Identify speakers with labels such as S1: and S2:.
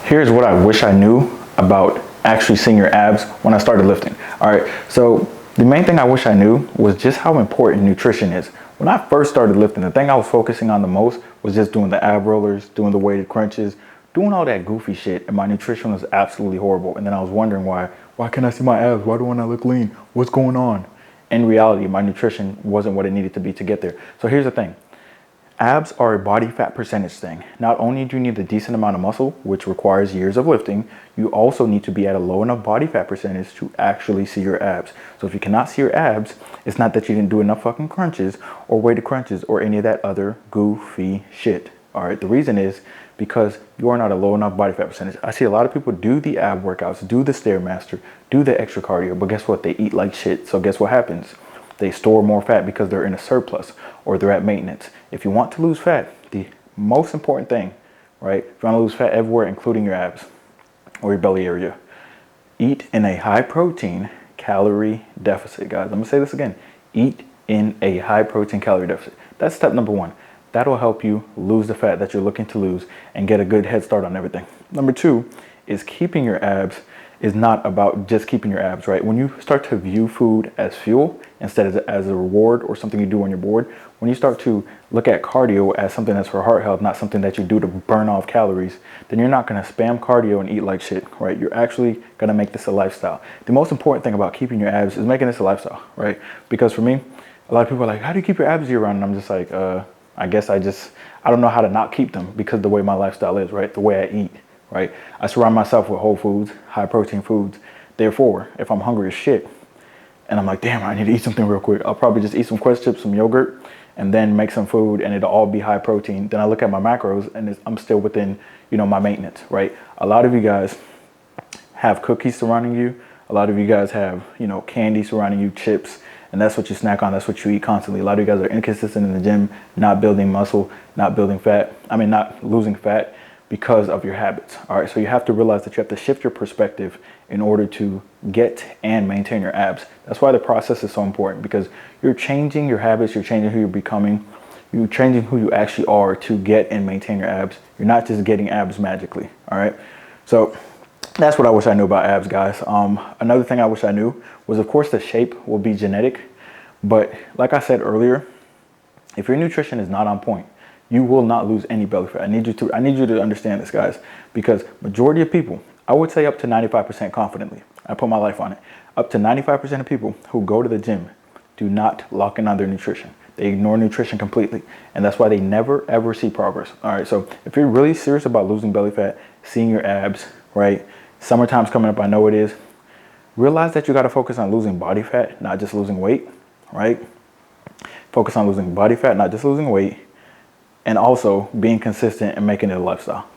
S1: Here's what I wish I knew about actually seeing your abs when I started lifting. All right, so the main thing I wish I knew was just how important nutrition is. When I first started lifting, the thing I was focusing on the most was just doing the ab rollers, doing the weighted crunches, doing all that goofy shit, and my nutrition was absolutely horrible. And then I was wondering why can't I see my abs? Why don't I look lean? What's going on? In reality, my nutrition wasn't what it needed to be to get there. So here's the thing. Abs are a body fat percentage thing. Not only do you need a decent amount of muscle, which requires years of lifting, you also need to be at a low enough body fat percentage to actually see your abs. So if you cannot see your abs, it's not that you didn't do enough fucking crunches or weighted crunches or any of that other goofy shit. All right, the reason is because you are not a low enough body fat percentage. I see a lot of people do the ab workouts, do the Stairmaster, do the extra cardio, but guess what? They eat like shit. So guess what happens? They store more fat because they're in a surplus or they're at maintenance. If you want to lose fat, the most important thing, right? If you want to lose fat everywhere, including your abs or your belly area, eat in a high protein calorie deficit, guys. I'm gonna say this again. Eat in a high protein calorie deficit. That's step number one. That'll help you lose the fat that you're looking to lose and get a good head start on everything. Number two is keeping your abs is not about just keeping your abs, right? When you start to view food as fuel instead of as a reward or something you do when you're bored, when you start to look at cardio as something that's for heart health, not something that you do to burn off calories, then you're not going to spam cardio and eat like shit, right? You're actually going to make this a lifestyle. The most important thing about keeping your abs is making this a lifestyle, right? Because for me, a lot of people are like, how do you keep your abs year round? And I'm just like, I guess I don't know how to not keep them because the way my lifestyle is, right? The way I eat. Right? I surround myself with whole foods, high protein foods. Therefore, if I'm hungry as shit and I'm like, damn, I need to eat something real quick, I'll probably just eat some Quest chips, some yogurt, and then make some food and it'll all be high protein. Then I look at my macros and I'm still within, my maintenance, right? A lot of you guys have cookies surrounding you. A lot of you guys have, candy surrounding you, chips, and that's what you snack on. That's what you eat constantly. A lot of you guys are inconsistent in the gym, not building muscle, not losing fat, because of your habits. All right, so you have to realize that you have to shift your perspective in order to get and maintain your abs. That's why the process is so important, because you're changing your habits, you're changing who you're becoming, you're changing who you actually are to get and maintain your abs. You're not just getting abs magically. All right, so that's what I wish I knew about abs, guys. Another thing I wish I knew was, of course, the shape will be genetic, but like I said earlier, if your nutrition is not on point, you will not lose any belly fat. I need you to understand this, guys, because majority of people, I would say up to 95% confidently, I put my life on it, up to 95% of people who go to the gym do not lock in on their nutrition. They ignore nutrition completely, and that's why they never ever see progress. All right, so if you're really serious about losing belly fat, seeing your abs, right? Summertime's coming up, I know it is. Realize that you got to focus on losing body fat, not just losing weight, right? Focus on losing body fat, not just losing weight. And also being consistent and making it a lifestyle.